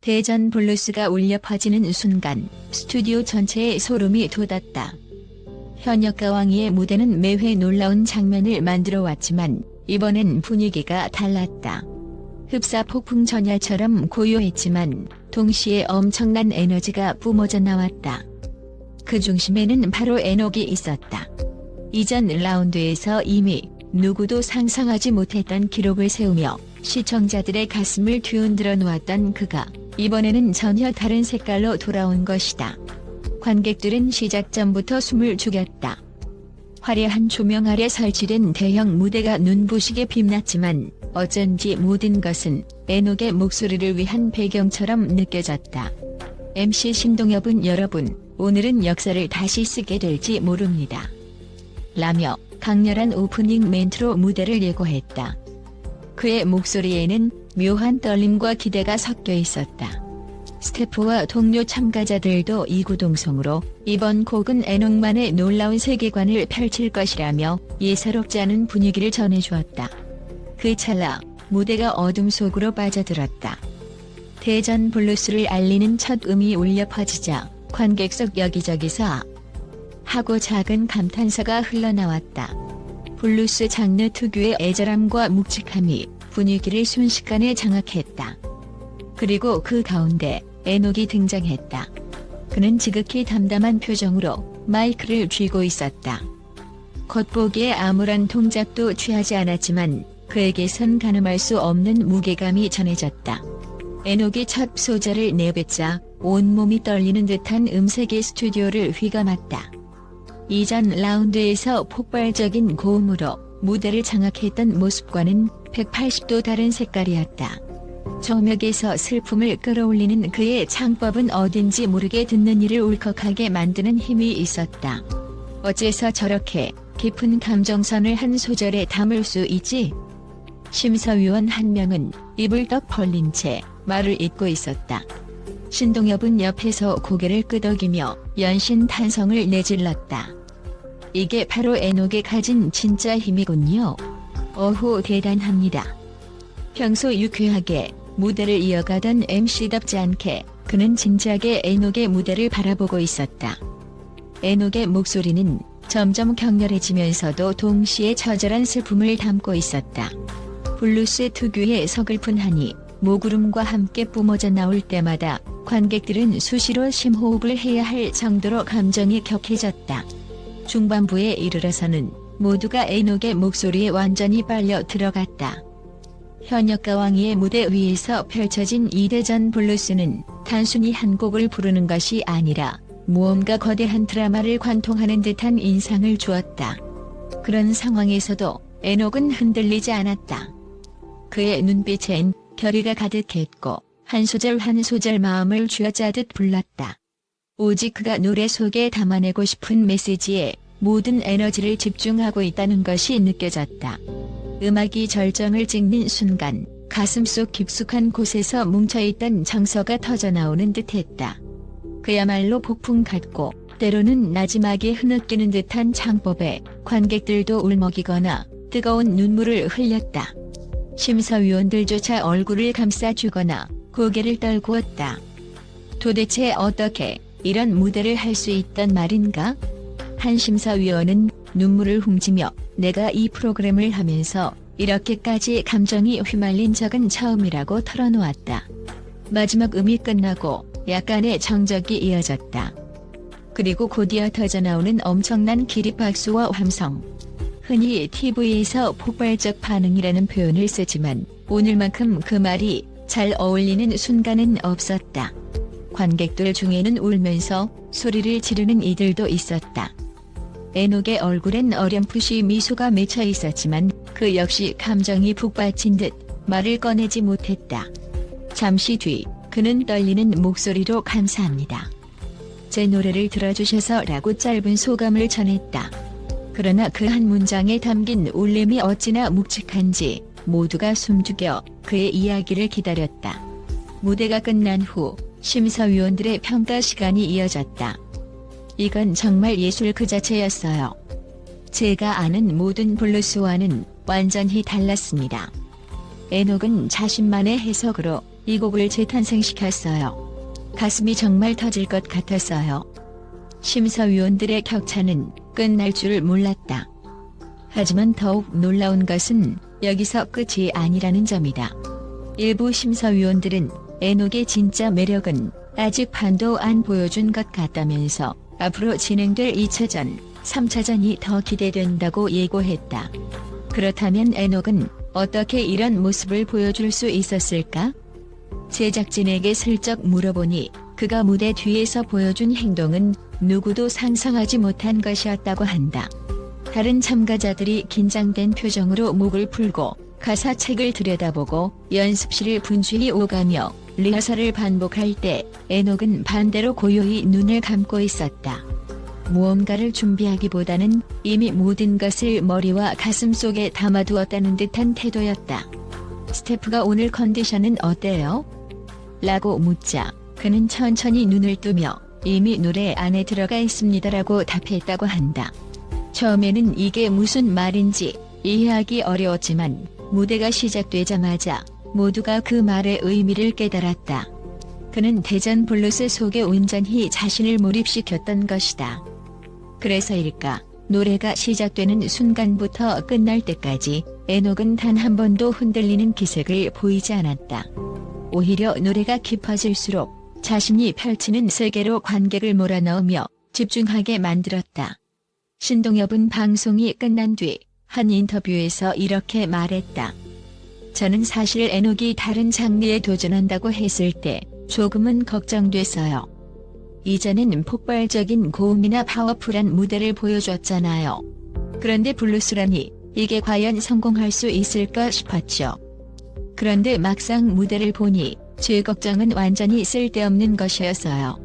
대전 블루스가 울려 퍼지는 순간 스튜디오 전체에 소름이 돋았다. 현역과 왕이의 무대는 매회 놀라운 장면을 만들어 왔지만 이번엔 분위기가 달랐다. 흡사 폭풍 전야처럼 고요했지만 동시에 엄청난 에너지가 뿜어져 나왔다. 그 중심에는 바로 에녹이 있었다. 이전 라운드에서 이미 누구도 상상하지 못했던 기록을 세우며 시청자들의 가슴을 뒤흔들어 놓았던 그가 이번에는 전혀 다른 색깔로 돌아온 것이다. 관객들은 시작 전부터 숨을 죽였다. 화려한 조명 아래 설치된 대형 무대가 눈부시게 빛났지만 어쩐지 모든 것은 에녹의 목소리를 위한 배경처럼 느껴졌다. MC 신동엽은 여러분, 오늘은 역사를 다시 쓰게 될지 모릅니다. 라며 강렬한 오프닝 멘트로 무대를 예고했다. 그의 목소리에는 묘한 떨림과 기대가 섞여 있었다. 스태프와 동료 참가자들도 이구동성으로 이번 곡은 에녹만의 놀라운 세계관을 펼칠 것이라며 예사롭지 않은 분위기를 전해주었다. 그 찰나 무대가 어둠 속으로 빠져들었다. 대전 블루스를 알리는 첫 음이 울려 퍼지자 관객 속 여기저기서 아! 하고 작은 감탄사가 흘러나왔다. 블루스 장르 특유의 애절함과 묵직함이 분위기를 순식간에 장악했다. 그리고 그 가운데 에녹이 등장했다. 그는 지극히 담담한 표정으로 마이크를 쥐고 있었다. 겉보기에 아무런 동작도 취하지 않았지만 그에게선 가늠할 수 없는 무게감이 전해졌다. 에녹이 첫 소절을 내뱉자 온몸이 떨리는 듯한 음색이 스튜디오를 휘감았다. 이전 라운드에서 폭발적인 고음으로 무대를 장악했던 모습과는 180도 다른 색깔이었다. 저녁에서 슬픔을 끌어올리는 그의 창법은 어딘지 모르게 듣는 이를 울컥하게 만드는 힘이 있었다. 어째서 저렇게 깊은 감정선을 한 소절에 담을 수 있지? 심사위원 한 명은 입을 떡 벌린 채 말을 잇고 있었다. 신동엽은 옆에서 고개를 끄덕이며 연신 탄성을 내질렀다. 이게 바로 에녹이 가진 진짜 힘이군요. 어후, 대단합니다. 평소 유쾌하게 무대를 이어가던 MC답지 않게 그는 진지하게 에녹의 무대를 바라보고 있었다. 에녹의 목소리는 점점 격렬해지면서도 동시에 처절한 슬픔을 담고 있었다. 블루스 특유의 서글픈 한이 모구름과 함께 뿜어져 나올 때마다 관객들은 수시로 심호흡을 해야 할 정도로 감정이 격해졌다. 중반부에 이르러서는 모두가 에녹의 목소리에 완전히 빨려 들어갔다. 현역과 왕이의 무대 위에서 펼쳐진 이 대전 블루스는 단순히 한 곡을 부르는 것이 아니라 무언가 거대한 드라마를 관통하는 듯한 인상을 주었다. 그런 상황에서도 에녹은 흔들리지 않았다. 그의 눈빛엔 결의가 가득했고 한 소절 한 소절 마음을 쥐어짜듯 불렀다. 오직 그가 노래 속에 담아내고 싶은 메시지에 모든 에너지를 집중하고 있다는 것이 느껴졌다. 음악이 절정을 찍는 순간 가슴속 깊숙한 곳에서 뭉쳐있던 정서가 터져나오는 듯했다. 그야말로 폭풍 같고 때로는 나지막이 흐느끼는 듯한 창법에 관객들도 울먹이거나 뜨거운 눈물을 흘렸다. 심사위원들조차 얼굴을 감싸주거나 고개를 떨구었다. 도대체 어떻게 이런 무대를 할 수 있단 말인가? 한 심사위원은 눈물을 훔치며 내가 이 프로그램을 하면서 이렇게까지 감정이 휘말린 적은 처음이라고 털어놓았다. 마지막 음이 끝나고 약간의 정적이 이어졌다. 그리고 곧이어 터져나오는 엄청난 기립박수와 함성. 흔히 TV에서 폭발적 반응이라는 표현을 쓰지만 오늘만큼 그 말이 잘 어울리는 순간은 없었다. 관객들 중에는 울면서 소리를 지르는 이들도 있었다. 에녹의 얼굴엔 어렴풋이 미소가 맺혀 있었지만 그 역시 감정이 북받친 듯 말을 꺼내지 못했다. 잠시 뒤 그는 떨리는 목소리로 감사합니다. 제 노래를 들어주셔서 라고 짧은 소감을 전했다. 그러나 그 한 문장에 담긴 울림이 어찌나 묵직한지 모두가 숨죽여 그의 이야기를 기다렸다. 무대가 끝난 후 심사위원들의 평가 시간이 이어졌다. 이건 정말 예술 그 자체였어요. 제가 아는 모든 블루스와는 완전히 달랐습니다. 에녹은 자신만의 해석으로 이 곡을 재탄생시켰어요. 가슴이 정말 터질 것 같았어요. 심사위원들의 격차는 끝날 줄 몰랐다. 하지만 더욱 놀라운 것은 여기서 끝이 아니라는 점이다. 일부 심사위원들은 에녹의 진짜 매력은 아직 반도 안 보여준 것 같다면서 앞으로 진행될 2차전, 3차전이 더 기대된다고 예고했다. 그렇다면 에녹은 어떻게 이런 모습을 보여줄 수 있었을까? 제작진에게 슬쩍 물어보니 그가 무대 뒤에서 보여준 행동은 누구도 상상하지 못한 것이었다고 한다. 다른 참가자들이 긴장된 표정으로 목을 풀고 가사책을 들여다보고 연습실을 분주히 오가며 리허설을 반복할 때 에녹은 반대로 고요히 눈을 감고 있었다. 무언가를 준비하기보다는 이미 모든 것을 머리와 가슴 속에 담아두었다는 듯한 태도였다. 스태프가 오늘 컨디션은 어때요? 라고 묻자 그는 천천히 눈을 뜨며 이미 노래 안에 들어가 있습니다라고 답했다고 한다. 처음에는 이게 무슨 말인지 이해하기 어려웠지만 무대가 시작되자마자 모두가 그 말의 의미를 깨달았다. 그는 대전 블루스 속에 온전히 자신을 몰입시켰던 것이다. 그래서일까 노래가 시작되는 순간부터 끝날 때까지 에녹은 단 한 번도 흔들리는 기색을 보이지 않았다. 오히려 노래가 깊어질수록 자신이 펼치는 세계로 관객을 몰아넣으며 집중하게 만들었다. 신동엽은 방송이 끝난 뒤 한 인터뷰에서 이렇게 말했다. 저는 사실 에녹이 다른 장르에 도전한다고 했을 때 조금은 걱정됐어요. 이전엔 폭발적인 고음이나 파워풀한 무대를 보여줬잖아요. 그런데 블루스라니 이게 과연 성공할 수 있을까 싶었죠. 그런데 막상 무대를 보니 제 걱정은 완전히 쓸데없는 것이었어요.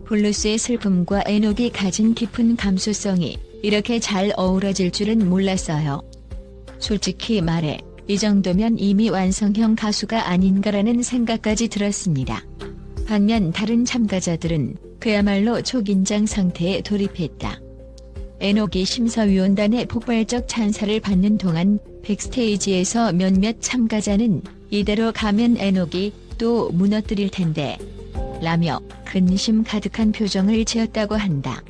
블루스의 슬픔과 에녹이 가진 깊은 감수성이 이렇게 잘 어우러질 줄은 몰랐어요. 솔직히 말해 이 정도면 이미 완성형 가수가 아닌가라는 생각까지 들었습니다. 반면 다른 참가자들은 그야말로 초긴장 상태에 돌입했다. 에녹이 심사위원단의 폭발적 찬사를 받는 동안 백스테이지에서 몇몇 참가자는 이대로 가면 에녹이 또 무너뜨릴 텐데 라며 근심 가득한 표정을 지었다고 한다.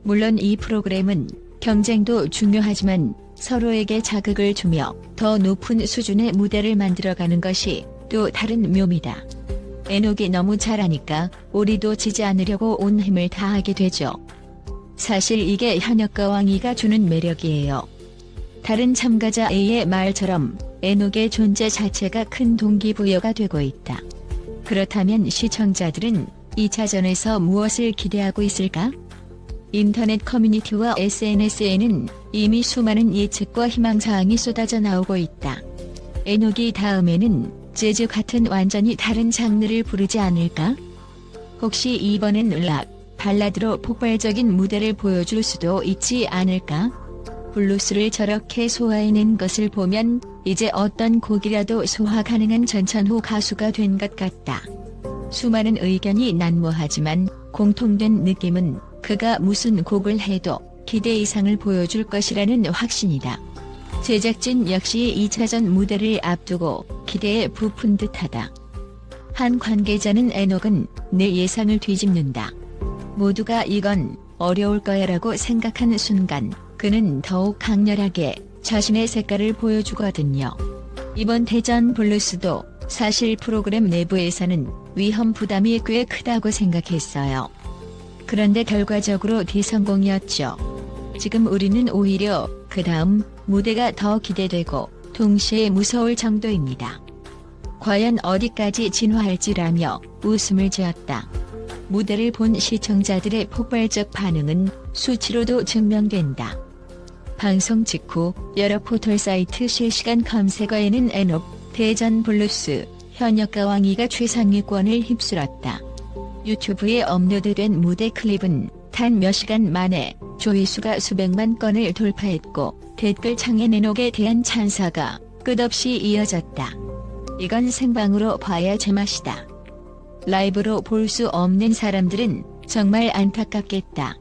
물론 이 프로그램은 경쟁도 중요하지만 서로에게 자극을 주며 더 높은 수준의 무대를 만들어가는 것이 또 다른 묘미다. 에녹이 너무 잘하니까 우리도 지지 않으려고 온 힘을 다하게 되죠. 사실 이게 현역과 왕이가 주는 매력이에요. 다른 참가자 A의 말처럼 에녹의 존재 자체가 큰 동기부여가 되고 있다. 그렇다면 시청자들은 2차전에서 무엇을 기대하고 있을까? 인터넷 커뮤니티와 SNS에는 이미 수많은 예측과 희망사항이 쏟아져 나오고 있다. 에녹이 다음에는 재즈 같은 완전히 다른 장르를 부르지 않을까? 혹시 이번엔 락, 발라드로 폭발적인 무대를 보여줄 수도 있지 않을까? 블루스를 저렇게 소화해낸 것을 보면 이제 어떤 곡이라도 소화 가능한 전천후 가수가 된 것 같다. 수많은 의견이 난무하지만 공통된 느낌은 그가 무슨 곡을 해도 기대 이상을 보여줄 것이라는 확신이다. 제작진 역시 2차전 무대를 앞두고 기대에 부푼 듯하다. 한 관계자는 에녹은 내 예상을 뒤집는다. 모두가 이건 어려울 거야라고 생각한 순간 그는 더욱 강렬하게 자신의 색깔을 보여주거든요. 이번 대전 블루스도 사실 프로그램 내부에서는 위험 부담이 꽤 크다고 생각했어요. 그런데 결과적으로 대성공이었죠. 지금 우리는 오히려 그 다음 무대가 더 기대되고 동시에 무서울 정도입니다. 과연 어디까지 진화할지라며 웃음을 지었다. 무대를 본 시청자들의 폭발적 반응은 수치로도 증명된다. 방송 직후 여러 포털 사이트 실시간 검색어에는 에녹, 대전 블루스, 현역과 왕이가 최상위권을 휩쓸었다. 유튜브에 업로드된 무대 클립은 단 몇 시간 만에 조회수가 수백만 건을 돌파했고 댓글창에 에녹에 대한 찬사가 끝없이 이어졌다. 이건 생방으로 봐야 제맛이다. 라이브로 볼 수 없는 사람들은 정말 안타깝겠다.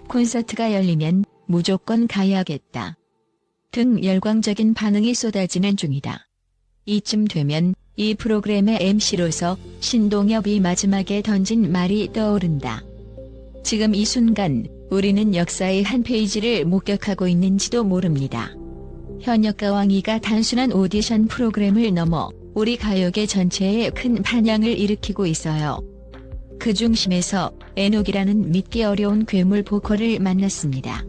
콘서트가 열리면 무조건 가야겠다. 등 열광적인 반응이 쏟아지는 중이다. 이쯤 되면 이 프로그램의 MC로서 신동엽이 마지막에 던진 말이 떠오른다. 지금 이 순간 우리는 역사의 한 페이지를 목격하고 있는지도 모릅니다. 현역가왕이가 단순한 오디션 프로그램을 넘어 우리 가요계 전체에 큰 반향을 일으키고 있어요. 그 중심에서 애녹이라는 믿기 어려운 괴물 보컬을 만났습니다.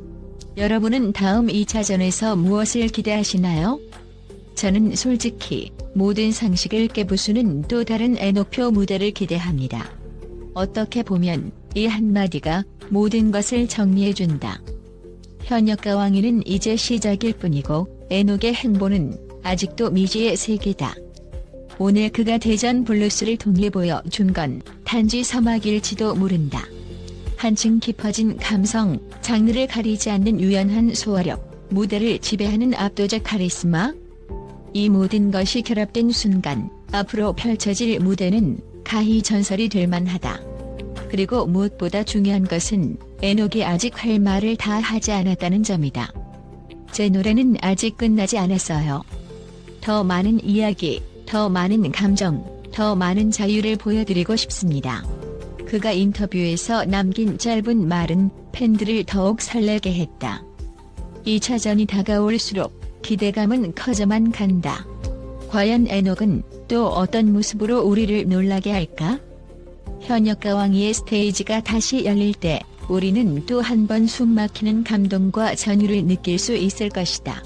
여러분은 다음 2차전에서 무엇을 기대하시나요? 저는 솔직히 모든 상식을 깨부수는 또 다른 애녹표 무대를 기대합니다. 어떻게 보면 이 한마디가 모든 것을 정리해준다. 현역가왕이는 이제 시작일 뿐이고 애녹의 행보는 아직도 미지의 세계다. 오늘 그가 대전 블루스를 통해 보여준 건 단지 서막일지도 모른다. 한층 깊어진 감성, 장르를 가리지 않는 유연한 소화력, 무대를 지배하는 압도적 카리스마. 이 모든 것이 결합된 순간 앞으로 펼쳐질 무대는 가히 전설이 될 만하다. 그리고 무엇보다 중요한 것은 애녹이 아직 할 말을 다 하지 않았다는 점이다. 제 노래는 아직 끝나지 않았어요. 더 많은 이야기, 더 많은 감정, 더 많은 자유를 보여드리고 싶습니다. 그가 인터뷰에서 남긴 짧은 말은 팬들을 더욱 설레게 했다. 2차전이 다가올수록 기대감은 커져만 간다. 과연 애녹은 또 어떤 모습으로 우리를 놀라게 할까? 현역가왕이의 스테이지가 다시 열릴 때 우리는 또 한 번 숨막히는 감동과 전율을 느낄 수 있을 것이다.